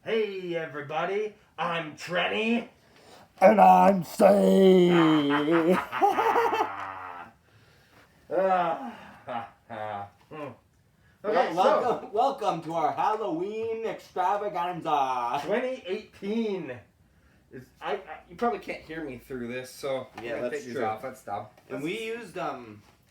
Hey everybody, I'm Trenny. And I'm Steve. Okay, welcome to our Halloween extravaganza. 2018. You probably can't hear me through this, so Yeah, I'm that's take true. these off. That's dumb. And we used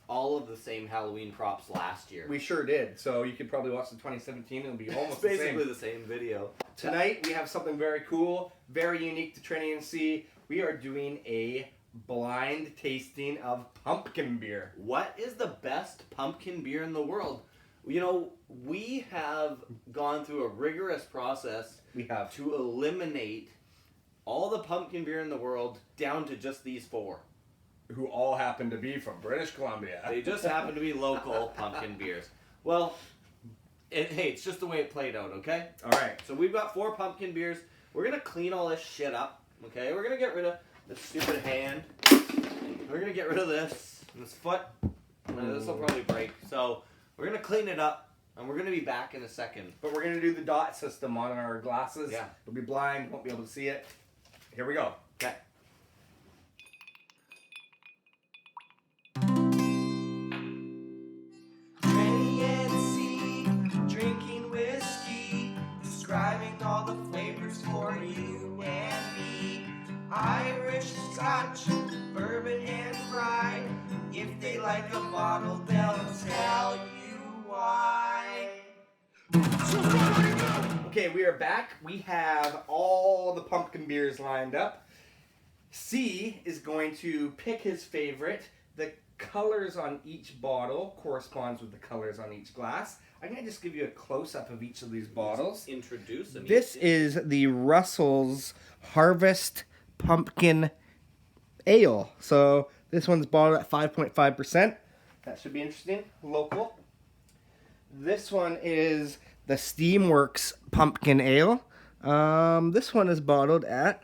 all of the same Halloween props last year. We sure did. So you could probably watch the 2017. It'll be almost It's basically the same video. Tonight we have something very cool, very unique to Trinity and C. We are doing a blind tasting of pumpkin beer. What is the best pumpkin beer in the world? You know, we have gone through a rigorous process to eliminate all the pumpkin beer in the world down to just these four. Who all happen to be from British Columbia. They just happen to be local pumpkin beers. Well, hey, it's just the way it played out, okay? All right. So we've got 4 pumpkin beers. We're going to clean all this shit up, okay? We're going to get rid of this stupid hand. We're going to get rid of this foot. This will probably break. So we're going to clean it up, and we're going to be back in a second. But we're going to do the dot system on our glasses. Yeah. It'll be blind, won't be able to see it. Here we go. Okay. Drinking whiskey, describing all the flavors for you and me. Irish, Scotch, bourbon, and rye. If they like a bottle, they'll tell you why. Okay, we are back. We have all the pumpkin beers lined up. C is going to pick his favorite. The colors on each bottle corresponds with the colors on each glass. I'm going to just give you a close-up of each of these bottles. Introduce them. This is the Russell's Harvest Pumpkin Ale. So this one's bottled at 5.5%. That should be interesting. Local. This one is the Steamworks Pumpkin Ale. This one is bottled at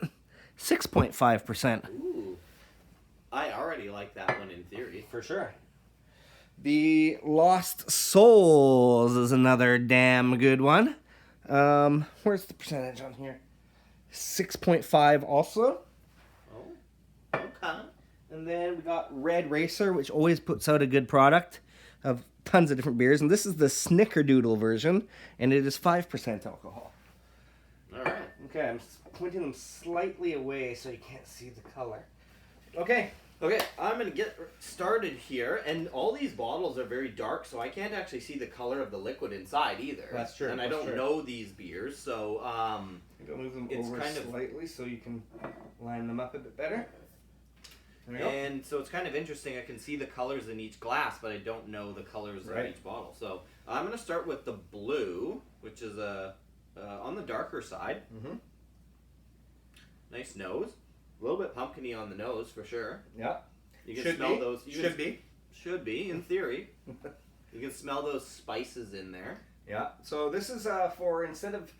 6.5%. Ooh. I already like that one in theory. For sure. The Lost Souls is another damn good one. Where's the percentage on here? 6.5 also. Oh, okay. And then we got Red Racer, which always puts out a good product of tons of different beers. And this is the Snickerdoodle version, and it is 5% alcohol. All right. Okay, I'm pointing them slightly away so you can't see the color. Okay. Okay, I'm going to get started here, and all these bottles are very dark, so I can't actually see the color of the liquid inside either. That's true. And I don't know these beers, so I'm going to move them it's over kind of slightly so you can line them up a bit better. There we go. And so it's kind of interesting. I can see the colors in each glass, but I don't know the colors of each bottle. So I'm going to start with the blue, which is on the darker side. Mm-hmm. Nice nose. A little bit pumpkin-y on the nose, for sure. Yeah. You can Should smell be. those. Should be, in theory. You can smell those spices in there. Yeah. So this is for instead of,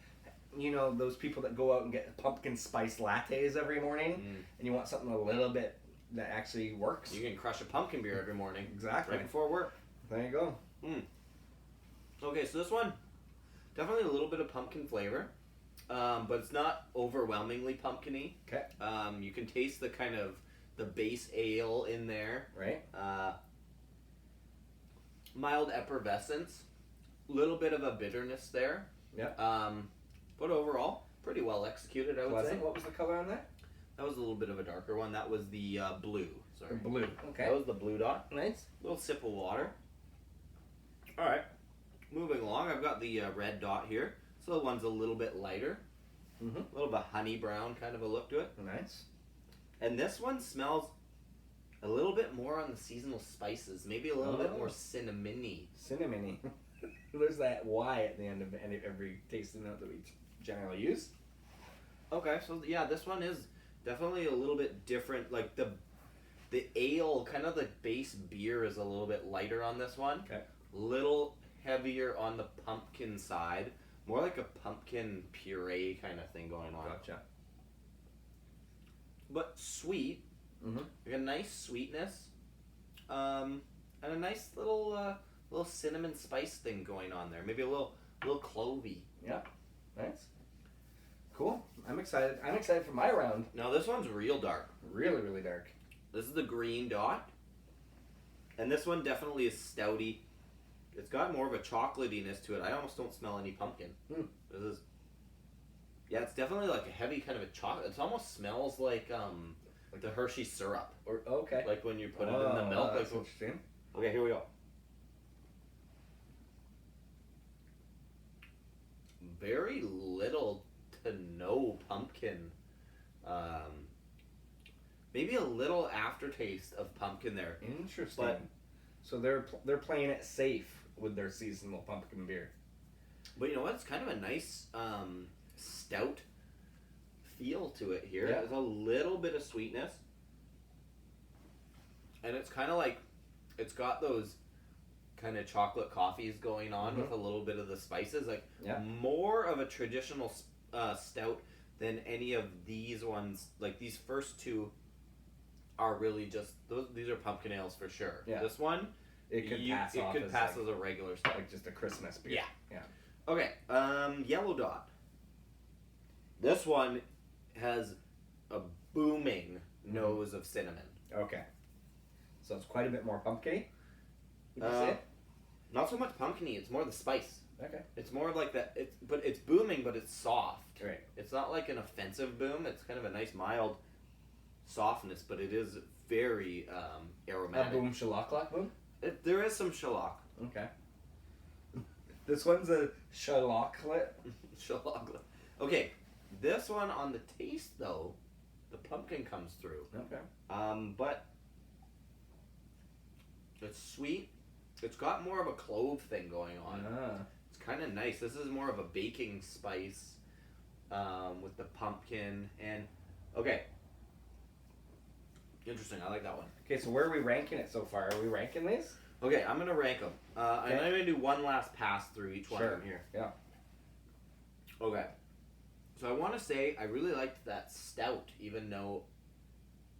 those people that go out and get pumpkin spice lattes every morning, and you want something a little bit that actually works. You can crush a pumpkin beer every morning. Exactly. Right before work. There you go. Okay, so this one, definitely a little bit of pumpkin flavor. But it's not overwhelmingly pumpkin-y. Okay. You can taste the kind of the base ale in there. Right. Mild effervescence. Little bit of a bitterness there. Yeah. But overall, pretty well executed, I would say. What was the color on that? That was a little bit of a darker one. That was the blue. Sorry. The blue. Okay. That was the blue dot. Nice. Little sip of water. All right. Moving along, I've got the red dot here. So the one's a little bit lighter. Mm-hmm. A little bit honey brown kind of a look to it. Nice. And this one smells a little bit more on the seasonal spices. Maybe a little bit more cinnamony. Cinnamony. There's that Y at the end of every tasting note that we generally use. Okay, so yeah, this one is definitely a little bit different. Like the ale, kind of the base beer is a little bit lighter on this one. Okay. Little heavier on the pumpkin side. More like a pumpkin puree kind of thing going on. Gotcha. But sweet. Mm-hmm. Like a nice sweetness. And a nice little cinnamon spice thing going on there. Maybe a little clovey. Yeah. Nice. I'm excited. I'm excited for my round. Now this one's real dark. Really, really dark. This is the green dot. And this one definitely is stouty. It's got more of a chocolatiness to it. I almost don't smell any pumpkin. This is... Yeah, it's definitely like a heavy kind of a chocolate. It almost smells like the Hershey syrup. Or okay. Like when you put it in the milk. That's Like, interesting. okay, here we go. Very little to no pumpkin. Maybe a little aftertaste of pumpkin there. Interesting. But, so they're playing it safe with their seasonal pumpkin beer. but you know what? It's kind of a nice stout feel to it here. Yeah. There's a little bit of sweetness. And it's kind of like, it's got those kind of chocolate coffees going on with a little bit of the spices. Like, more of a traditional stout than any of these ones. Like, these first two are really just, these are pumpkin ales for sure. Yeah. This one, It could pass as a regular stout. like just a Christmas beer. Yeah. Yeah. Okay, yellow dot. This one has a booming nose of cinnamon. Okay. So it's quite a bit more pumpkin-y. Would you say? Not so much pumpkin-y, it's more the spice. Okay. It's more like that. But it's booming, but it's soft. Right. It's not like an offensive boom. It's kind of a nice mild softness, but it is very A aromatic. boom shallot boom. There is some shellac. Okay. This one's a shallotlet. Shellac. Okay, this one on the taste though, the pumpkin comes through. Okay. But it's sweet. It's got more of a clove thing going on. It's kind of nice. This is more of a baking spice with the pumpkin and okay. Interesting. I like that one. Okay, so where are we ranking it so far? Are we ranking these? Okay, I'm gonna rank them. Okay. And I'm gonna do one last pass through each one Sure. here. Yeah. Okay. So I want to say I really liked that stout, even though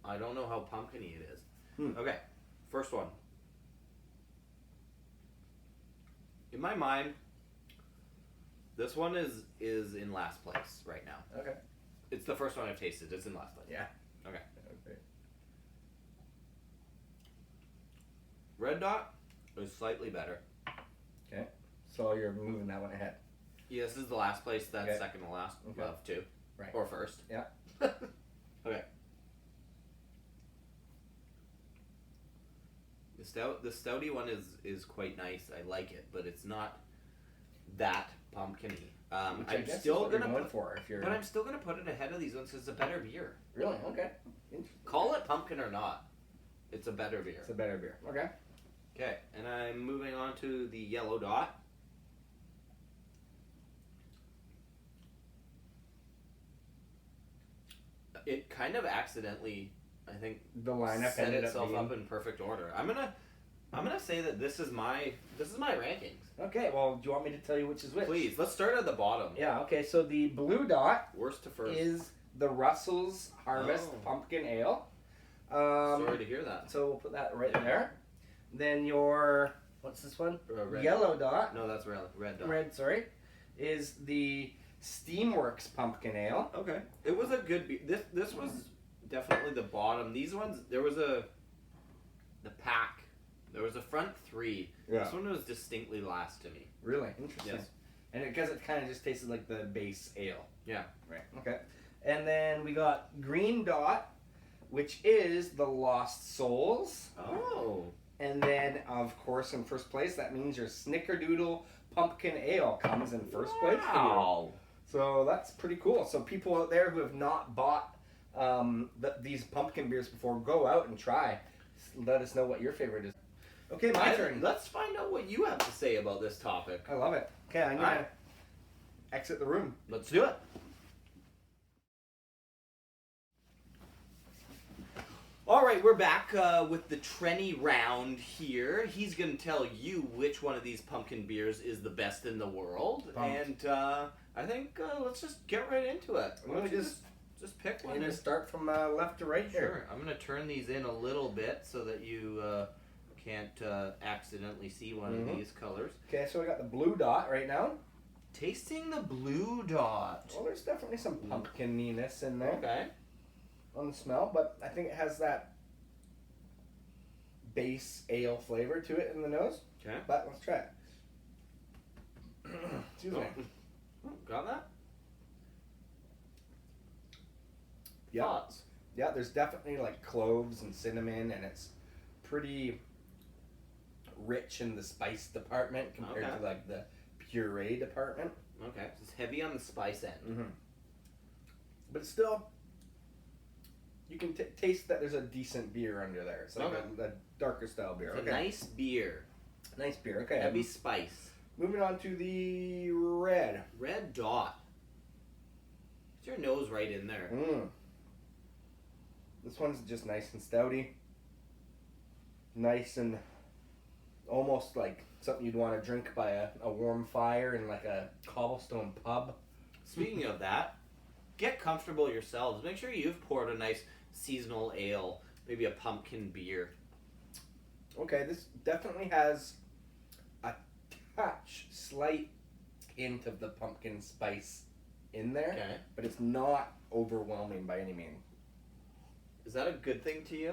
I don't know how pumpkin-y it is. Okay, first one. In my mind, this one is in last place right now. Okay. It's the first one I've tasted. It's in last place. Yeah. Okay. Okay. Red Dot is slightly better. Okay. So you're moving that one ahead. Yeah, this is the last place. That's Okay. second to last Okay. of two. Right. Or first. Yeah. Okay. The stouty one is quite nice. I like it, but it's not that pumpkin-y. Which I I'm guess still is what you're gonna going put, for if you're. but I'm still gonna put it ahead of these ones because it's a better beer. Really? Okay. Call it pumpkin or not, it's a better beer. It's a better beer. Okay. Okay, and I'm moving on to the yellow dot. It kind of accidentally, I think, The lineup set ended itself up up in perfect order. I'm gonna say that this is my rankings. Okay. Well, do you want me to tell you which is which? Please, let's start at the bottom. Yeah. Okay. So the blue dot Worst to first. is the Russell's Harvest Oh. Pumpkin Ale. Sorry to hear that. So we'll put that right there. Then your what's this one? Red. Yellow dot. No, that's red dot. Red. Sorry, is the Steamworks Pumpkin Ale. Okay. It was a good beer. This was definitely the bottom. These ones, there was the pack. There was a front three. Yeah. This one was distinctly last to me. Really interesting. Yes. And because it kind of just tasted like the base ale. Yeah. Right. Okay. And then we got Green Dot, which is the Lost Souls. Oh. And then, of course, in first place, that means your Snickerdoodle Pumpkin Ale comes in first place for you. Wow. So that's pretty cool. So people out there who have not bought these pumpkin beers before, go out and try. Let us know what your favorite is. Okay, my turn. Let's find out what you have to say about this topic. I love it. Okay, I'm going to exit the room. Let's do it. All right, we're back with the Trenny round here. He's going to tell you which one of these pumpkin beers is the best in the world. Pumped. And I think let's just get right into it. Why don't we just pick one. I'm going to start from left to right here. Sure. I'm going to turn these in a little bit so that you can't accidentally see one of these colors. Okay, so we got the blue dot right now. Tasting the blue dot. Well, there's definitely some pumpkininess in there Okay. on the smell, but I think it has that base ale flavor to it in the nose. Okay. But let's try it. Excuse me. Oh, got that? Yeah. Thoughts? Yeah, there's definitely like cloves and cinnamon, and it's pretty rich in the spice department compared Okay. to like the puree department. Okay. So it's heavy on the spice end. Mm-hmm. But still, you can taste that there's a decent beer under there. It's like Okay. a darker style beer. It's a nice beer. Nice beer. Okay. Heavy spice. Moving on to the red. Red dot. Get your nose right in there. This one's just nice and stouty. Nice and almost like something you'd want to drink by a warm fire in like a cobblestone pub. Speaking of that, get comfortable yourselves. Make sure you've poured a nice seasonal ale, maybe a pumpkin beer. Okay, this definitely has a slight hint of the pumpkin spice in there, Okay. but it's not overwhelming by any means. Is that a good thing to you?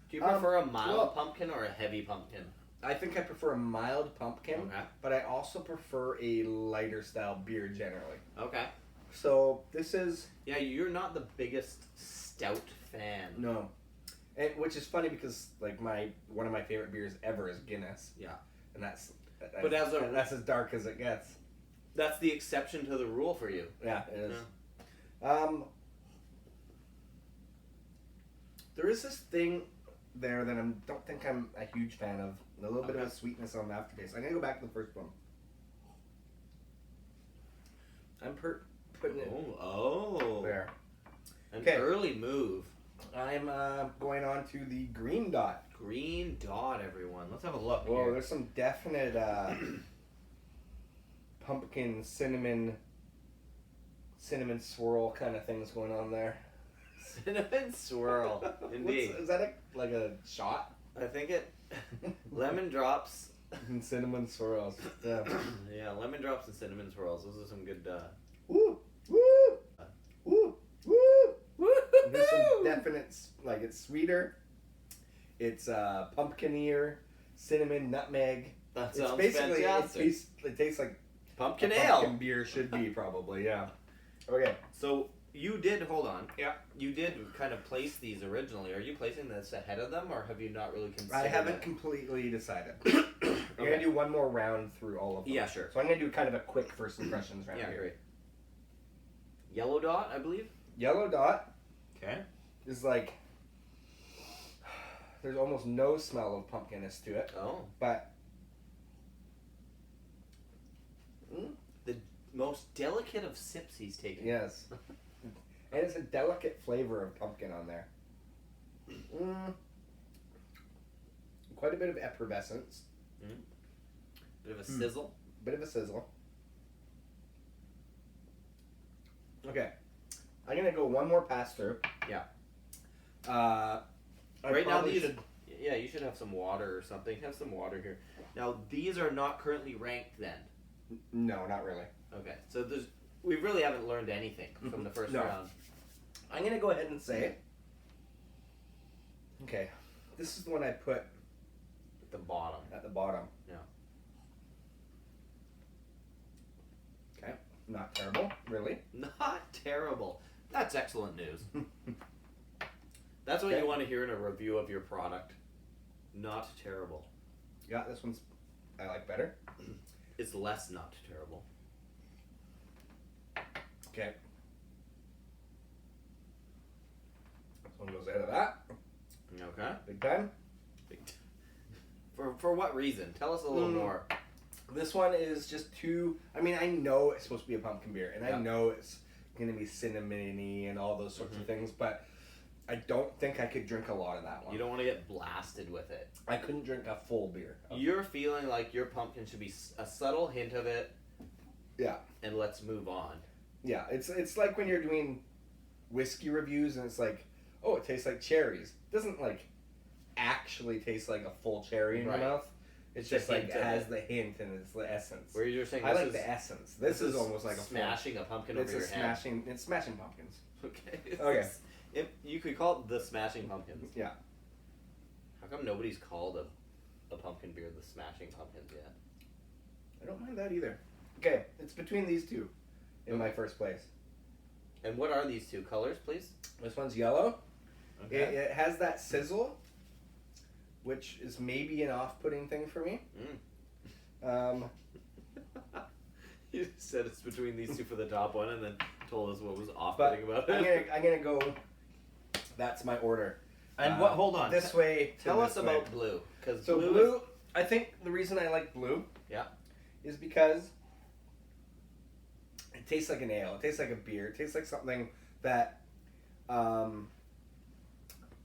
Do you prefer a mild well- pumpkin or a heavy pumpkin? I think I prefer a mild pumpkin, Okay. but I also prefer a lighter style beer generally. Okay. So this is Yeah, you're not the biggest stout fan. no, which is funny because like one of my favorite beers ever is Guinness. Yeah. And that's But as dark as it gets. That's the exception to the rule for you. Yeah, it is. There is this thing there that I don't think I'm a huge fan of. A little bit of a sweetness on the aftertaste. I'm gonna go back to the first one. I'm putting it Oh. there. An Okay. early move. I'm going on to the green dot. Green dot, everyone. Let's have a look Whoa, here. there's some definite pumpkin cinnamon swirl kind of things going on there. Cinnamon swirl. Indeed. Is that like a shot? I think it. Lemon drops. And cinnamon swirls. Yeah. Yeah, lemon drops and cinnamon swirls. Those are some good. Woo! Woo! Woo! Woo! There's some definite, like it's sweeter. It's pumpkinier, cinnamon, nutmeg. That It's sounds basically fantastic. it tastes like Pumpkin a ale. pumpkin beer should be probably, yeah. Okay. So you did hold on. Yeah. You did kind of place these originally. Are you placing this ahead of them, or have you not really considered? I haven't it? completely decided. We're gonna do one more round through all of them. Yeah, sure. So I'm gonna do kind of a quick first impressions round Yeah, here. great. Yellow dot, I believe. Yellow dot Okay. is like there's almost no smell of pumpkinness to it, Oh, but the most delicate of sips he's taken. yes, and it's a delicate flavor of pumpkin on there. Quite a bit of effervescence, Bit of a sizzle. bit of a sizzle. Okay, I'm gonna go one more pass through. Yeah. I Right now, probably these. Yeah, you should have some water or something. Have some water here. Now, these are not currently ranked then. No, not really. Okay, so we really haven't learned anything from the first No. round. I'm gonna go ahead and say. Okay, this is the one I put At the bottom. at the bottom. Yeah. Okay, not terrible, really. Not terrible. That's excellent news. That's what Okay. you want to hear in a review of your product. Not terrible. Yeah, this one's I like better. It's less not terrible. Okay. This one goes out of that. Okay. Big time. For what reason? Tell us a little more. This one is just too. I mean, I know it's supposed to be a pumpkin beer, and Yeah. I know it's gonna be cinnamony and all those sorts of things, but I don't think I could drink a lot of that one. You don't want to get blasted with it. I couldn't drink a full beer. You're feeling like your pumpkin should be a subtle hint of it, Yeah. and let's move on. Yeah, it's like when you're doing whiskey reviews and it's like, oh, it tastes like cherries. It doesn't like actually taste like a full cherry in Right. your mouth. It's just like it has the hint and it's the essence. Where you're saying I like the essence. This is almost like a smashing a pumpkin over your head. It's smashing pumpkins. Okay. Okay. If you could call it the Smashing Pumpkins. Yeah. How come nobody's called a pumpkin beer the Smashing Pumpkins yet? I don't mind that either. Okay, it's between these two in my first place. And what are these two colors, please? This one's yellow. Okay. It has that sizzle, which is maybe an off-putting thing for me. You said it's between these two for the top one, and then told us what was off-putting about I'm it. gonna go. That's my order. And what? Hold on. This way. Tell us about blue, because So blue. I think the reason I like blue. Yeah. Is because it tastes like an ale. It tastes like a beer. It tastes like something that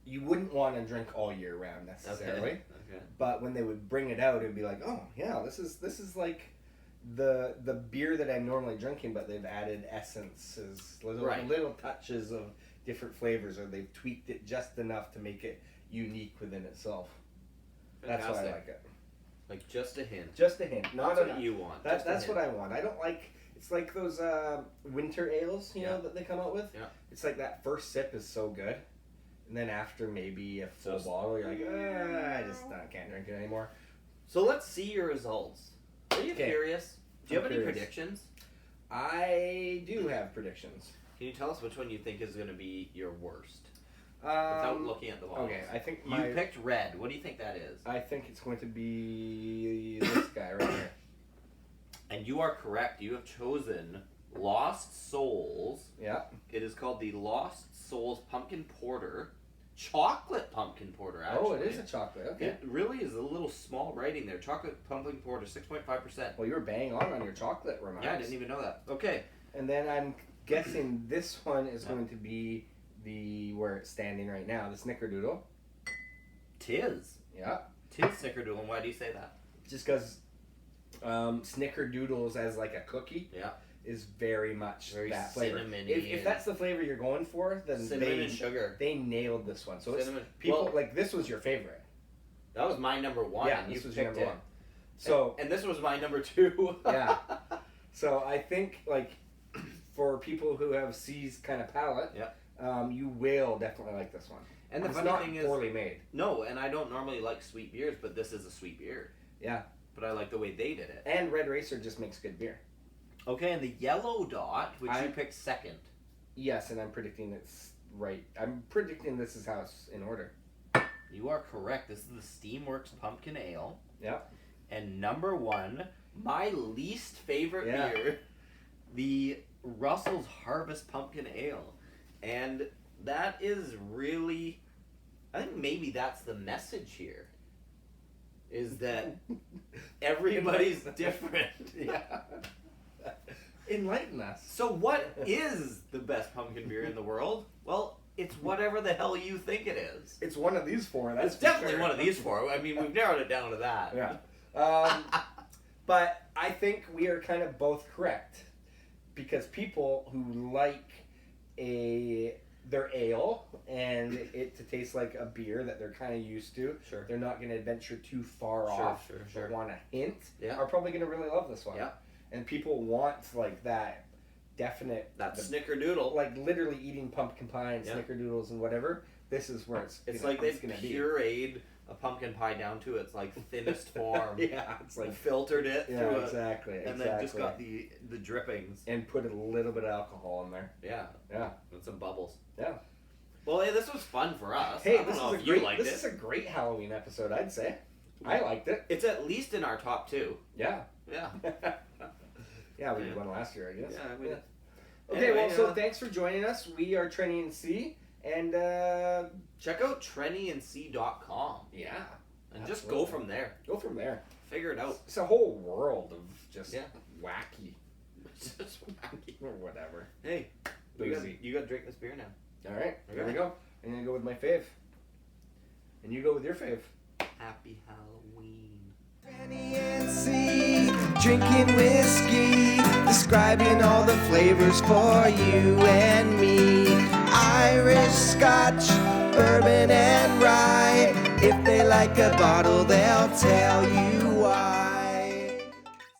you wouldn't want to drink all year round necessarily. Okay. But when they would bring it out, it'd be like, oh yeah, this is like the beer that I'm normally drinking, but they've added essences, little touches of different flavors, or they've tweaked it just enough to make it unique within itself. Fantastic. That's why I like it. Like just a hint. Just a hint. Not That's enough. what you want. That's what I want. I don't like. It's like those winter ales, you know, that they come out with. Yeah. It's like that first sip is so good, and then after maybe a full bottle, you're like, I just can't drink it anymore. So let's see your results. Are you Okay. curious? Do you I'm have curious. any predictions? I do have predictions. Can you tell us which one you think is going to be your worst? Without looking at the bottles. Okay, I think You picked red. What do you think that is? I think it's going to be this guy right here. And you are correct. You have chosen Lost Souls. Yeah. It is called the Lost Souls Pumpkin Porter. Chocolate Pumpkin Porter, actually. Oh, it is a chocolate. Okay. It really is a little small writing there. Chocolate Pumpkin Porter, 6.5%. Well, you were bang on your chocolate remarks. Yeah, I didn't even know that. Okay. And then I'm guessing this one is going to be where it's standing right now, the Snickerdoodle. Tis. Yeah. Tis Snickerdoodle. And why do you say that? Just because Snickerdoodles as like a cookie is very much Very that flavor. cinnamony If that's the flavor you're going for, then cinnamon and sugar. They nailed this one. So Cinnamon. people like this was your favorite. That was my number one. Yeah, and this you was your picked number it. one. So and this was my number two. yeah. So I think like for people who have C's kind of palate, you will definitely like this one. And the it's funny not thing is, poorly made. No, and I don't normally like sweet beers, but this is a sweet beer. Yeah. But I like the way they did it. And Red Racer just makes good beer. Okay, and the yellow dot, which you picked second. Yes, and I'm predicting it's right. I'm predicting this is how it's in order. You are correct. This is the Steamworks Pumpkin Ale. Yep. And number one, my least favorite beer, the Russell's Harvest Pumpkin Ale. And that is really, I think maybe that's the message here. Is that everybody's different. Yeah. Enlighten us. So what is the best pumpkin beer in the world? Well, it's whatever the hell you think it is. It's one of these four. That's It's definitely one of these four. I mean, we've narrowed it down to that. Yeah. But I think we are kind of both correct. Because people who like their ale and it to taste like a beer that they're kind of used to, they're not going to adventure too far off, but want a hint, are probably going to really love this one. Yeah. And people want like that definite... That Snickerdoodle. Like literally eating pumpkin pie and Snickerdoodles and whatever. This is where it's like they've pureed a pumpkin pie down to its like thinnest form. It's like filtered it through exactly. And then just got the drippings. And put a little bit of alcohol in there. Yeah. And some bubbles. Yeah. Well, hey, this was fun for us. Hey, I don't know if you liked it. This is a great Halloween episode, I'd say. I liked it. It's at least in our top two. Yeah. Yeah. Yeah, we did one last year, I guess. Yeah, we did. Okay, Anyway, well, so thanks for joining us. We are Trenny and C, and check out trennyandc.com. Yeah. And just go from there. Go from there. Figure it out. It's a whole world of just wacky. Just wacky. Or whatever. Hey, Boozy. you got to drink this beer now. All right, here we go. I'm going to go with my fave. And you go with your fave. Happy Halloween. Trenny and C, drinking whiskey, describing all the flavors for you and me. Irish, Scotch, bourbon and rye, If they like a bottle, they'll tell you why.